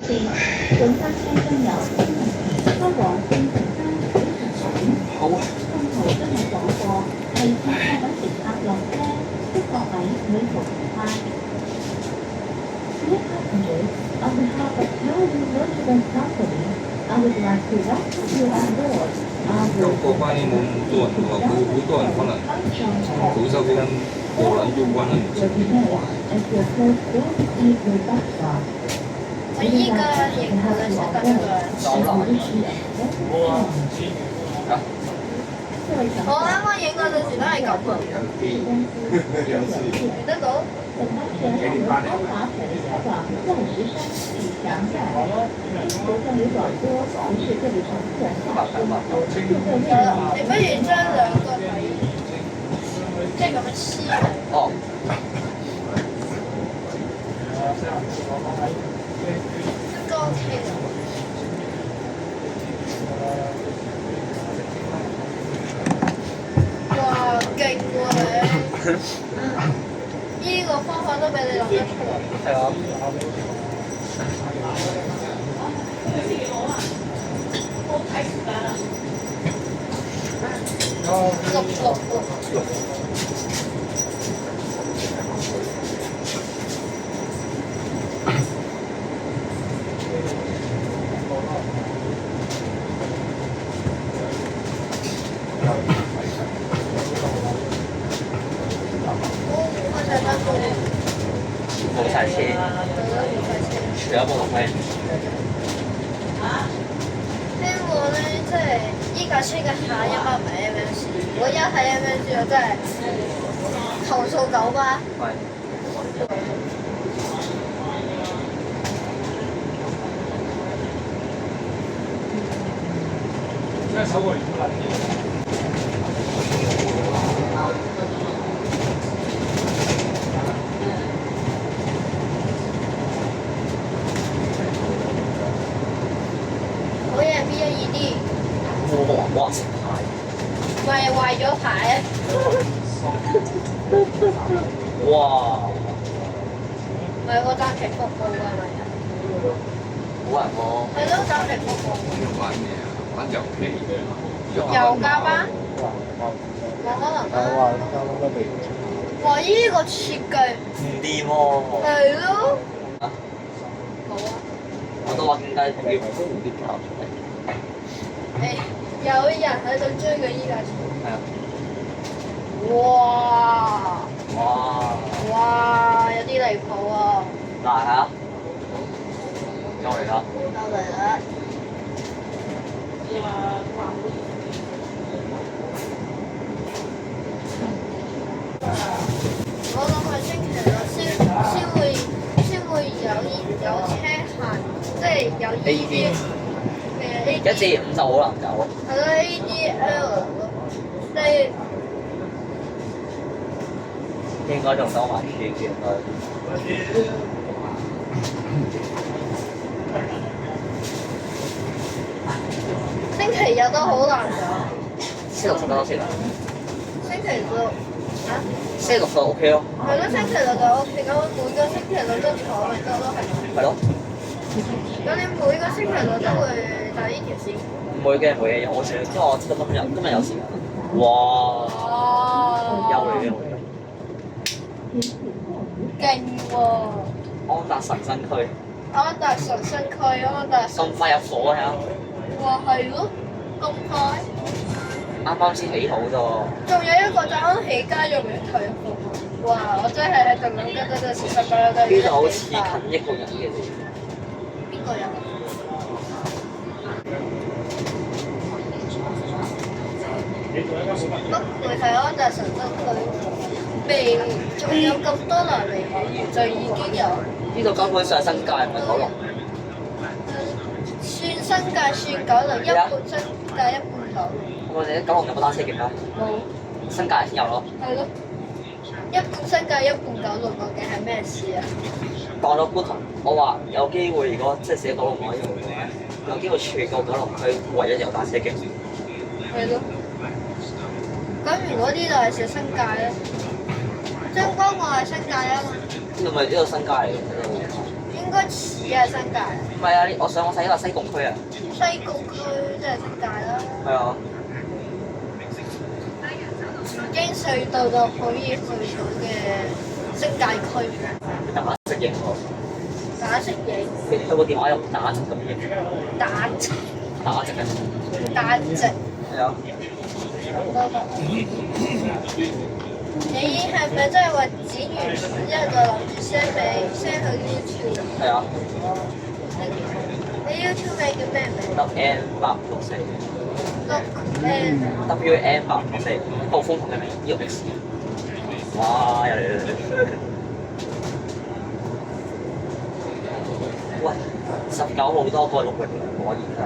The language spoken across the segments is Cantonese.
本班車將由北往正城山水上好啊！中途今日講過係接載緊乘客落車的各位旅途同胞。Dear passengers, on behalf of Thailand Residence Company, I would like to welcome you on board our 有個班冇咁多人喎，佢好多人可能早收工過撚咗關啦，唔知點玩。我依家認可嘅先得㗎。我啱啱影嗰陣時都係咁啊。睇得到？你不如將兩個睇，即係咁樣黐嚟。哦。應該 OK 嘅。哇，勁喎你！依個方法都俾你諗得出嚟。係啊。666。冇晒車，除咗部龍威。聽過咧，即係依架車嘅下一班唔係 MMC，如果一係 MMC，我真係投訴九巴。係。真係手過嚟。哇！食牌，唔係壞咗牌啊！哇！唔係個單程服務係咪啊？好人喎。係咯，單程服務。玩咩啊？玩遊戲。油加班？冇可能啊！哇！依個設計唔掂喎。係咯。啊？好啊。我都話點解仲要唔啲搞出嚟？誒，有人喺度追緊依架車。係啊。哇！哇！哇！有啲離譜喎。嗱嚇，又嚟啦！又嚟啦！我諗係星期六先會有車行，即係有 ED 嘅 1至5就好難走。係咯 ADL 咯，即係應該仲收埋書嘅應該。星期日都好難走。星期六得多先啦。星期六啊？星期六就 OK 咯。係咯，星期六就 OK，咁每個星期六都坐咪得咯，係咪？係咯。咁你每個星期六都會搭呢條線？唔會嘅，唔會嘅，我因為我知道今日有時間。哇！哇！優嚟嘅。勁喎！安達臣新區。安達臣新區，安達臣。咁快入伙係啊！哇，係咯，咁快！啱啱先起好啫喎。仲有一個就啱起街仲未退貨。哇！我真係喺度諗緊嗰陣時實際有得。呢度好似近一個人嘅啫。邊個人？北匯係安達臣新區，未仲有咁多來嚟起源就已經有。呢度根本上新界唔係九龍。算新界算九龍，一半新界一半九龍。我哋九龍有冇單車徑啊？冇。新界先有咯。係咯。一半新界一半九龍，究竟係咩事啊？當咗觀塘，我話有機會，如果即係寫九龍可以用嘅話，有機會全個九龍區唯一有單車徑。係咯。咁如果呢度係寫新界咧？將軍澳係新界啊嘛。呢度咪呢度新界嚟嘅。應該似己係新界啊？唔係啊，我上網睇話西貢區啊。西貢區即係新界啦。係啊。經隧道就可以去到嘅新界區。打直影喎。打直影。佢個電話又打直咁影。打直。打直嘅。打直。係啊。你係咪真係話剪完之後就諗住 send 去 YouTube？係啊。你 YouTube 名叫咩名？WN864。WN。WN864，暴風同嘅名，呢個歷史。哇！又嚟。喂，19號多過6零，果然係。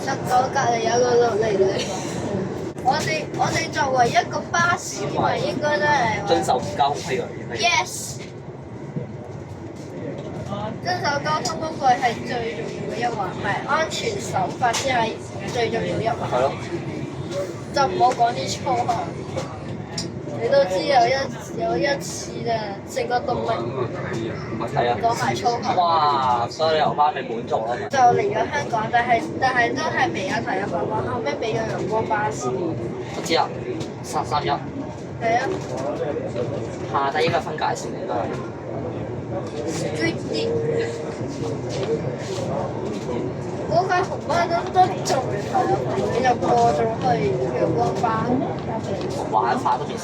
19隔離有個600。我哋作為一個巴士迷，應該都係遵守交通規矩。Yes。遵守交通規矩係最重要嘅一環，係安全守法先係最重要一環。係咯。就唔好講啲粗口。你都知有一次啊，成個動物係啊，講埋粗口。哇！所以你油巴未滿足啦。就嚟咗香港，但係都係未有提入香港，後尾俾咗陽光巴士。我知啊，331。係啊。下低應該分界線應該係。追啲。嗰架紅巴都仲未提入，你就過咗去陽光巴。玩法都未試。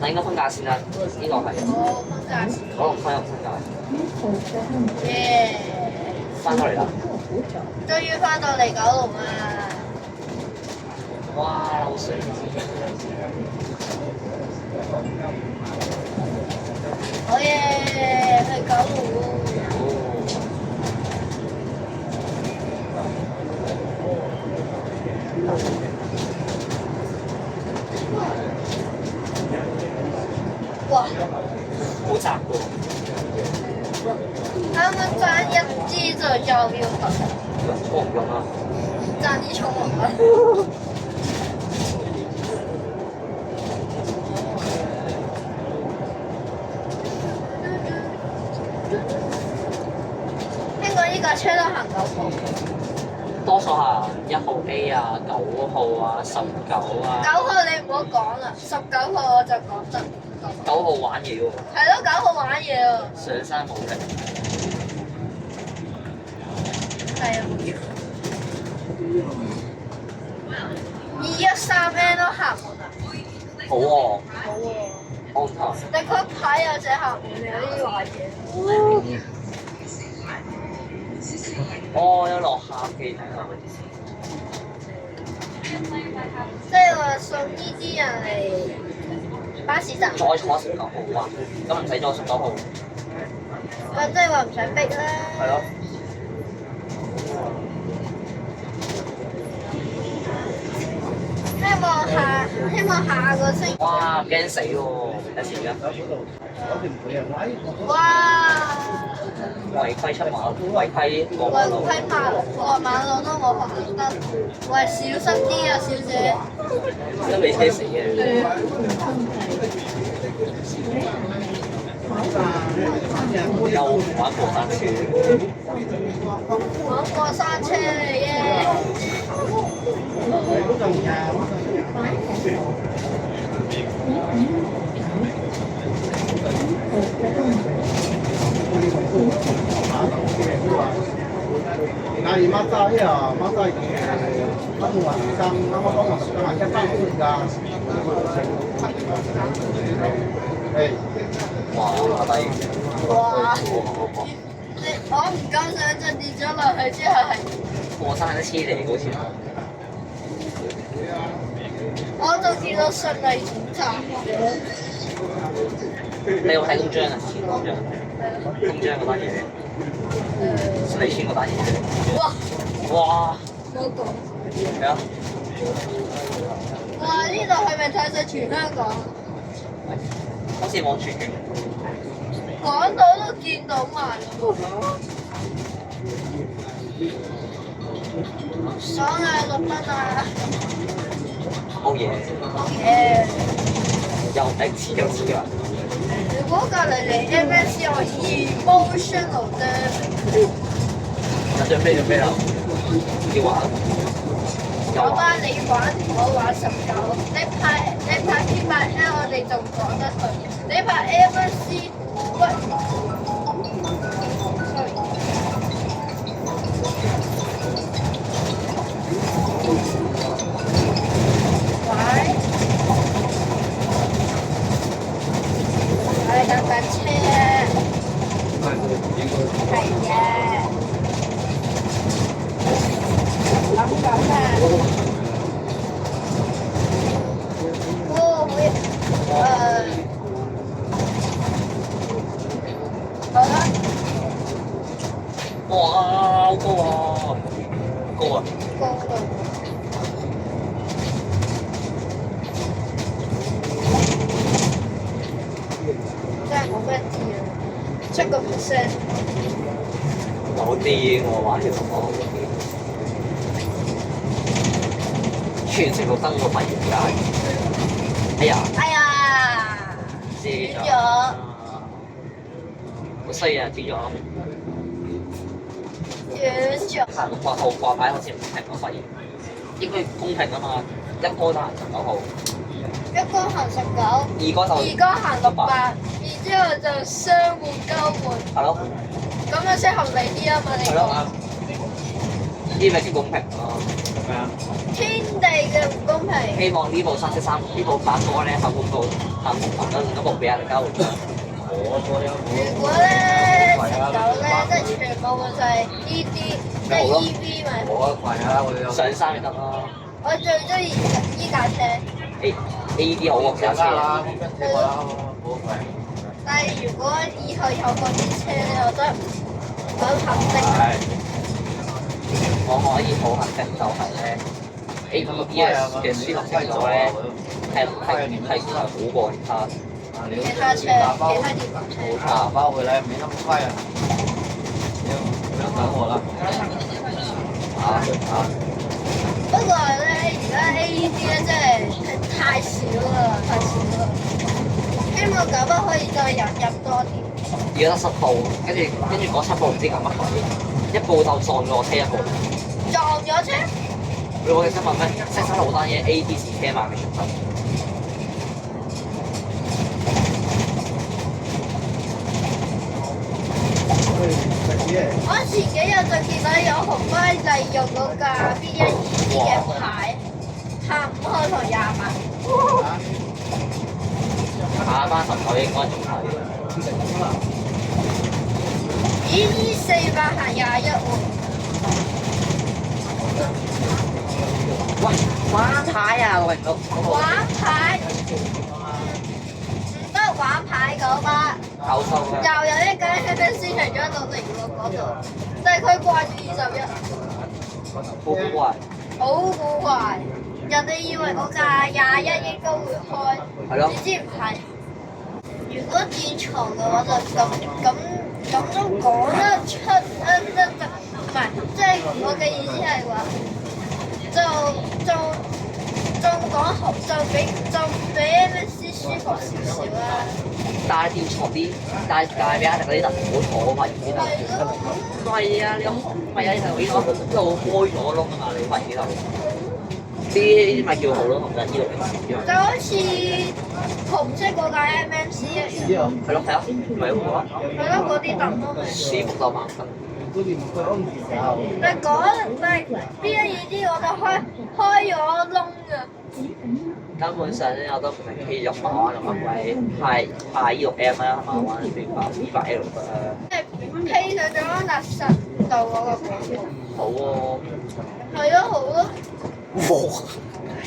嗱，應該分界線啦，呢個係。哦，分界線。九龍區有分界。耶！翻到嚟啦。終於翻到嚟九龍啦！哇！好水。好嘢！去九龍喎。哇！好窄喎。啱啱爭一支就又要行，衝唔用啊！爭啲衝啊！聽講依架車都行9號。多數係1號 A 啊、9號啊、19啊。9號你唔好講啦，19號我就講得。9號玩嘢喎。係咯，9號玩嘢喎。上山冇力。係啊。213N 都行唔得。好喎。好喎。安踏。但佢牌有隻行唔到呢啲壞嘢。哦，有落下機睇下。即係話送呢啲人嚟巴士站。再坐19號啊！咁唔使坐19號。咁即係話唔使逼啦。係咯。希望下個星期。哇！驚死喎！有時而家。哇！違規出馬，違規過馬路。違規馬路都冇行得。喂，小心啲啊，小姐。都未車死嘅。又玩過山車。玩過山車耶！嗱，而孖仔啊，孖仔啱啱話生，啱啱講話時間係1分鐘㗎。誒，哇！下低。哇！我唔夠想就跌咗落去之後係。過山車嚟好似。我就見到順利檢查。你有睇公章啊？公章。公章嗰單嘢。順利村嗰單嘢。哇！哇！冇講。係啊。哇！呢度係咪睇晒全香港？好似望全景。港島都見到埋。爽啊！6分啊！好嘢。好嘢！又似㗎。如果隔離嚟 MSC 我 emotional 啫，就準備啦，要玩。有班你玩我玩19，你拍 P8L 我哋仲講得佢，你拍 MSC 喂。我哋等緊車啊！係啊，諗緊啊！會好啦。哇！好高啊！高啊！高度。真係冇咩啲啊，7%。好啲我玩條網，全程綠燈我發現㗎。哎呀！哎呀！跌咗。好衰啊！跌咗。遠咗。行6號掛牌好似唔平，我發現應該公平啊嘛，一哥得行19號。一哥行19，二哥行600，然之後就相互交換。係咯。咁樣先合理啲啊嘛，你講。呢咪叫公平咯。係啊。天地嘅唔公平。希望呢部373呢部8哥咧行公道行同緊另一部俾人哋交換。如果咧19咧，即係全部換晒 ED，即係 EV 咪。冇啊，貴啊！上山咪得咯。我最中意依架車。AD 好過其他車。但係如果以後有嗰啲車咧，我真係好肯定。我可以好肯定就係咧，ABS 嘅舒適程度咧係好過其他車，其他電動車。打包回來沒那麼快啊！不用等我了。不過咧，而家 AED 咧真係太少啦，太少啦。希望九巴可以再引入多啲。而家得10部，跟住嗰7部唔知搞乜鬼，一部就撞咗我車一部。撞咗車？你我嘅新聞咩？新山路單嘢 AD 是車嘛嘅全部。我前幾日就見到有紅輝利用嗰架 B1ED 嘅牌，行5號同28。下班19應該仲係。咦？400行21喎。喂，玩牌啊！我明到。玩牌？唔得玩牌嗰班。夠收啦。又有一間 MSC 除咗160喎嗰度，但係佢掛住21。好古怪。好古怪，人哋以為我架21應該會開，係咯。點知唔係。如果電床嘅話就咁都講得出，唔係，即係我嘅意思係話，仲講好，就比 MSC 舒服少少啦。但係電床啲，但係比亞迪嗰啲就唔好坐啊嘛，而家。係啊，你唔係啊？你頭先講路開咗窿啊嘛，你發現到？呢啲咪叫好咯，同埋呢度就好似紅色嗰架 MMC 一樣。係咯，係啊，咪好啊。係咯，嗰啲凳咯。舒服到盲分。但B1ED 我就開咗窿啊！根本上咧，我都唔明可以入馬玩咁鬼派 E6M 啦，係嘛玩200L 啊。即係披上咗垃圾度嗰個廣告。好喎。係咯，好咯。哇！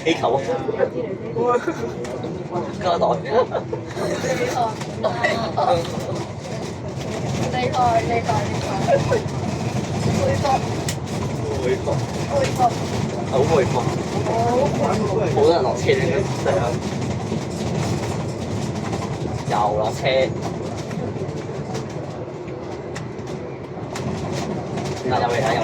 氣球啊！加袋啊！厲害！佩服。好佩服。好多人落車呢個又落車。嗱，入嚟啦！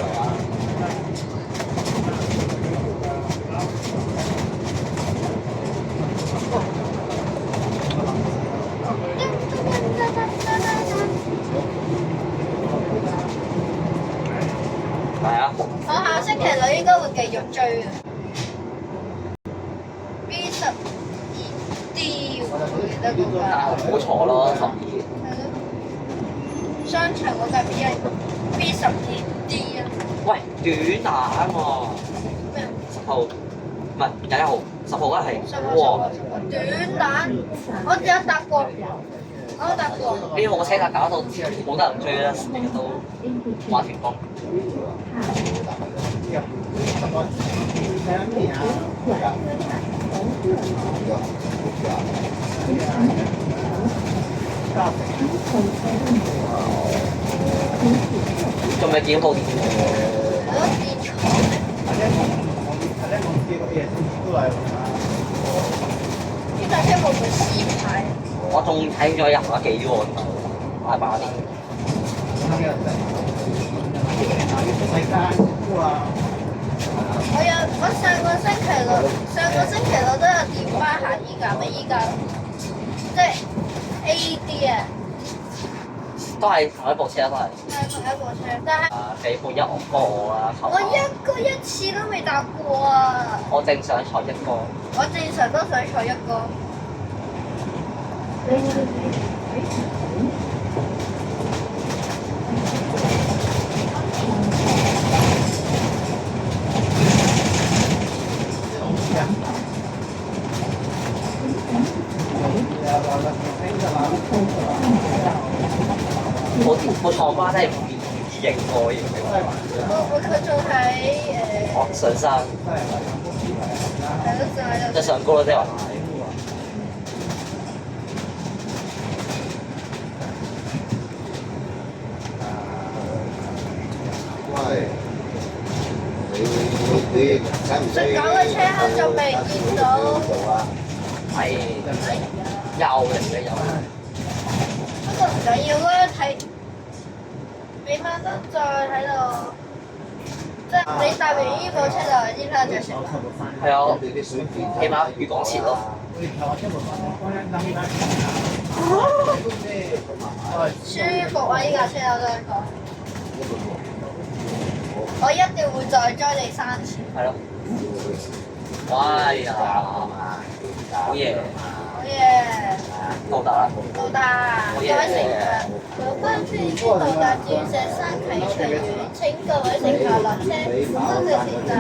繼續追啊！B12D 我記得嗰架。唔好坐咯，12。係咯。商場嗰架 B12D 啊。喂，短蛋喎咩？ 10號，唔係21號，10號嗰係。哇！短蛋，我有搭過，我有搭過。呢部車架搞到冇得人追啦，成日都話停工。仲未見到部電係咯，電廠。呢架車會唔會試牌？我仲睇咗廿幾喎，大把啲。我上個星期六都有電話行依架咩？依架即係 AD 啊，都係同一部車都係。係同一部車，但係俾部一我啦，我一次都未搭過啊！我正想坐一個。我正常都想坐一個。我坐巴真係唔型喎，型佢仲喺哦，上山，係咯，就係即係上高啦，即係話。喂，你使唔使？講嘅車口就未見到。係又嚟嘅又。不過唔緊要啦，睇俾翻得再喺度，即係你搭完呢部車就知啦，着成。係啊，你啲水電起碼預講前咯。舒服啊！呢架車我都係講，我一定會再追你3次。係咯。哇呀！好嘢！好嘢！到達啦！到達，各位乘客，有關注已經到達鑽石山啟祥苑，請各位乘客落車，多謝選擇。